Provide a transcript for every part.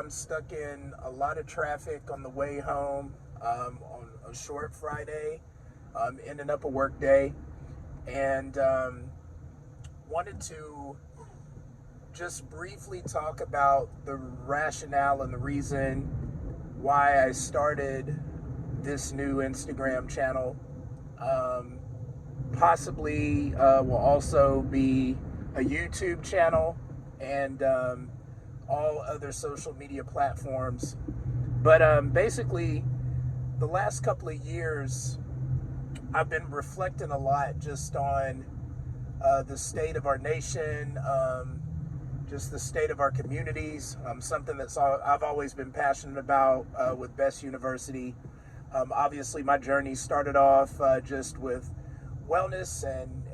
I'm stuck in a lot of traffic on the way home on a short Friday, ending up a work day, and wanted to just briefly talk about the rationale and the reason why I started this new Instagram channel. Um, Possibly will also be a YouTube channel and all other social media platforms. But basically, the last couple of years, I've been reflecting a lot just on the state of our nation, just the state of our communities. Something I've always been passionate about with Best University. Obviously, my journey started off just with wellness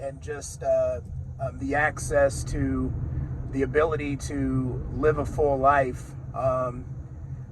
and just the access to the ability to live a full life,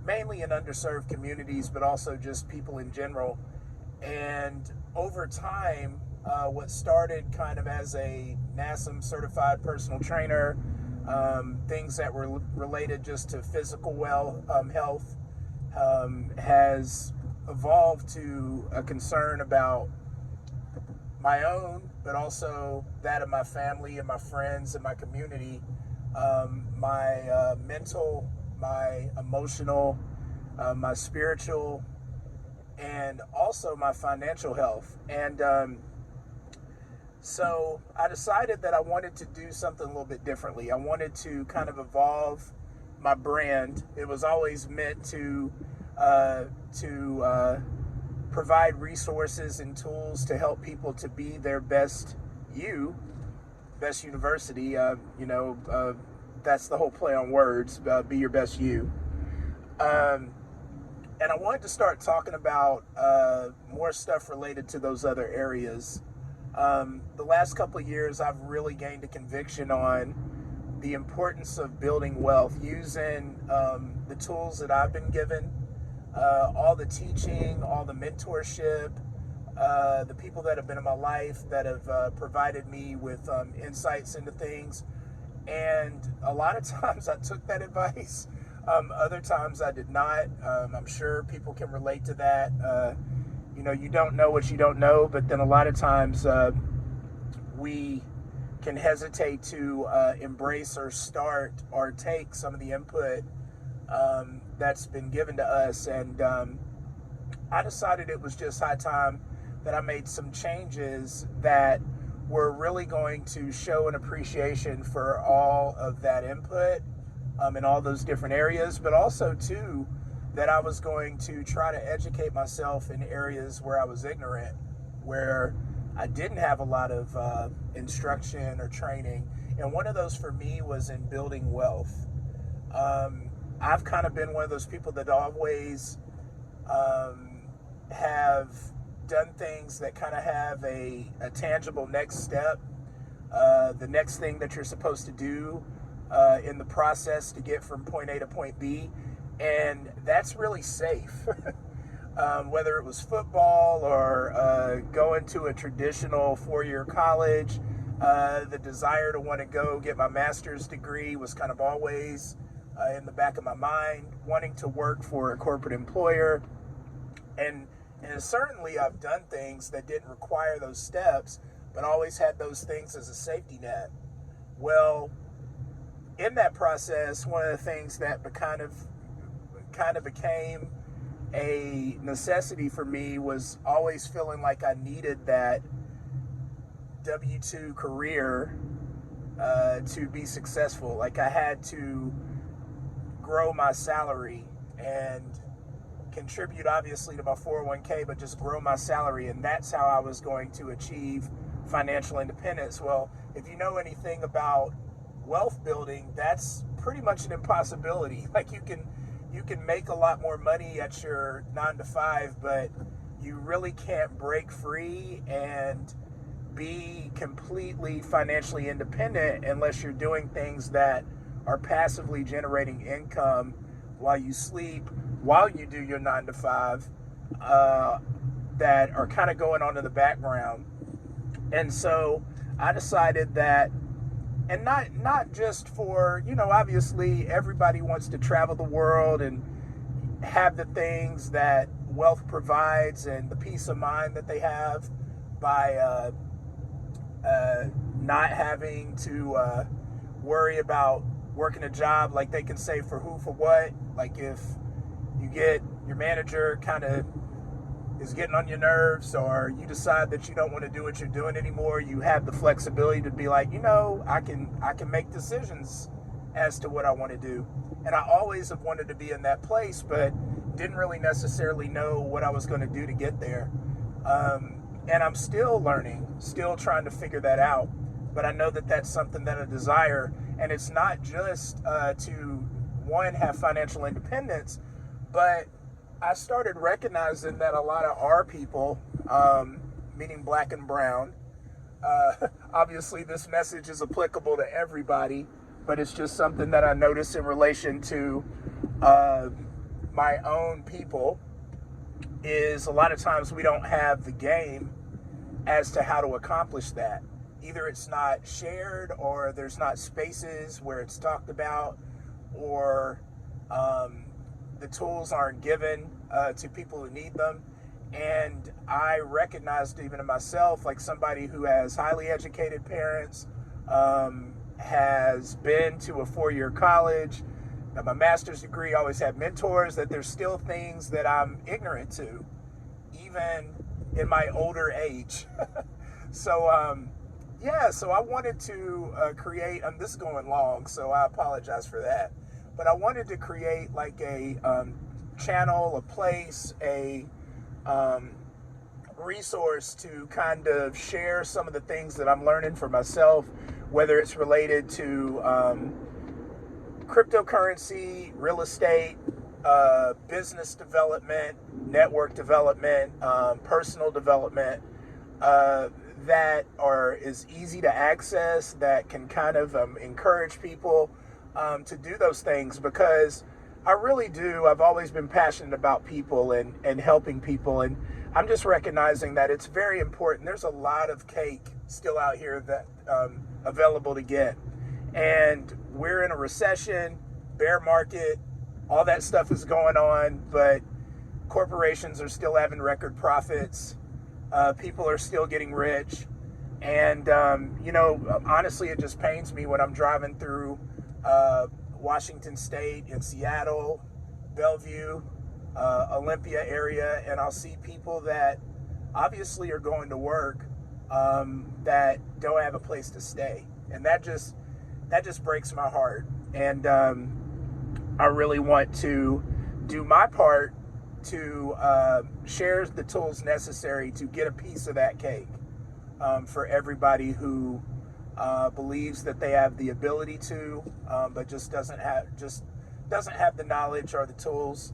mainly in underserved communities, but also just people in general. And over time, what started kind of as a NASM certified personal trainer, things that were related just to physical health, has evolved to a concern about my own, but also that of my family and my friends and my community, my mental, my emotional, my spiritual, and also my financial health. And so I decided that I wanted to do something a little bit differently. I wanted to kind of evolve my brand. It was always meant to provide resources and tools to help people to be their best Best University. That's the whole play on words. Be your best you. And I wanted to start talking about more stuff related to those other areas. The last couple of years, I've really gained a conviction on the importance of building wealth using the tools that I've been given, all the teaching, all the mentorship, the people that have been in my life that have provided me with insights into things. And a lot of times I took that advice. Other times I did not. I'm sure people can relate to that. You don't know what you don't know, but then a lot of times we can hesitate to embrace or start or take some of the input that's been given to us. And I decided it was just high time that I made some changes that were really going to show an appreciation for all of that input in all those different areas, but also too that I was going to try to educate myself in areas where I was ignorant, where I didn't have a lot of instruction or training. And one of those for me was in building wealth. I've kind of been one of those people that always have done things that kind of have a tangible next step, the next thing that you're supposed to do in the process to get from point A to point B. And that's really safe. Whether it was football or going to a traditional four-year college, the desire to want to go get my master's degree was kind of always in the back of my mind, wanting to work for a corporate employer. And certainly I've done things that didn't require those steps, but always had those things as a safety net. Well, in that process, one of the things that kind of became a necessity for me was always feeling like I needed that W-2 career to be successful. Like I had to grow my salary and contribute obviously to my 401k, but just grow my salary, and that's how I was going to achieve financial independence. Well, if you know anything about wealth building, that's pretty much an impossibility. Like you can make a lot more money at your 9 to 5, but you really can't break free and be completely financially independent unless you're doing things that are passively generating income while you sleep, while you do your 9 to 5, that are kind of going on in the background. And so I decided that and not just for, obviously everybody wants to travel the world and have the things that wealth provides and the peace of mind that they have by not having to worry about working a job, like they can say for who, for what. Like if you get your manager kind of is getting on your nerves, or you decide that you don't want to do what you're doing anymore, you have the flexibility to be like, I can make decisions as to what I want to do. And I always have wanted to be in that place, but didn't really necessarily know what I was going to do to get there. And I'm still learning, still trying to figure that out. But I know that that's something that I desire. And it's not just to, one, have financial independence, but I started recognizing that a lot of our people, meaning black and brown, obviously this message is applicable to everybody, but it's just something that I notice in relation to my own people, is a lot of times we don't have the game as to how to accomplish that. Either it's not shared, or there's not spaces where it's talked about, or the tools aren't given to people who need them. And I recognized even in myself, like somebody who has highly educated parents, has been to a 4-year college, got my master's degree, always had mentors, that there's still things that I'm ignorant to, even in my older age. So I wanted to create, this is going long, so I apologize for that. But I wanted to create like a channel, a place, a resource to kind of share some of the things that I'm learning for myself, whether it's related to cryptocurrency, real estate, business development, network development, personal development, that is easy to access, that can kind of encourage people to do those things, because I really do. I've always been passionate about people and helping people, and I'm just recognizing that it's very important. There's a lot of cake still out here that available to get, and we're in a recession, bear market, all that stuff is going on, but corporations are still having record profits. People are still getting rich, and honestly, it just pains me when I'm driving through Washington State, in Seattle, Bellevue, Olympia area, and I'll see people that obviously are going to work that don't have a place to stay, and that just breaks my heart. And I really want to do my part to share the tools necessary to get a piece of that cake for everybody who believes that they have the ability to, but just doesn't have the knowledge or the tools.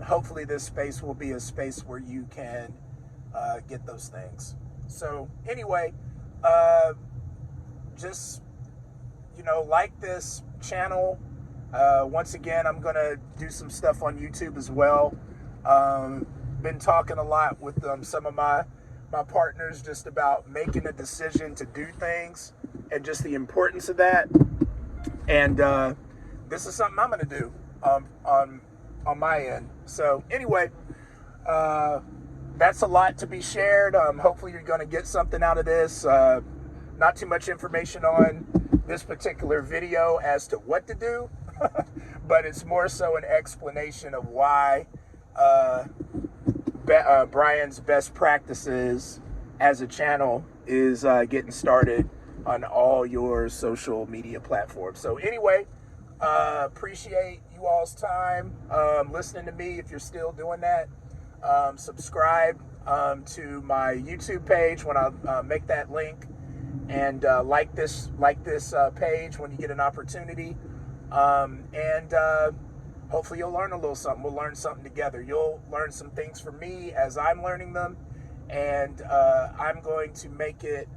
Hopefully this space will be a space where you can get those things. So anyway, just like this channel. Once again, I'm gonna do some stuff on YouTube as well. Been talking a lot with some of my partners just about making a decision to do things and just the importance of that. And this is something I'm gonna do on my end. So anyway, that's a lot to be shared. Hopefully you're gonna get something out of this. Not too much information on this particular video as to what to do, but it's more so an explanation of why Brian's best practices as a channel is getting started on all your social media platforms. So anyway, appreciate you all's time listening to me. If you're still doing that, subscribe to my YouTube page when I make that link, and like this page when you get an opportunity, and hopefully you'll learn a little something. We'll learn something together. You'll learn some things from me as I'm learning them, and I'm going to make it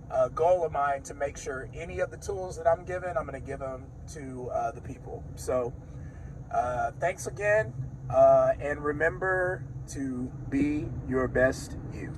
a goal of mine to make sure any of the tools that I'm given, I'm going to give them to the people. So thanks again, and remember to be your best you.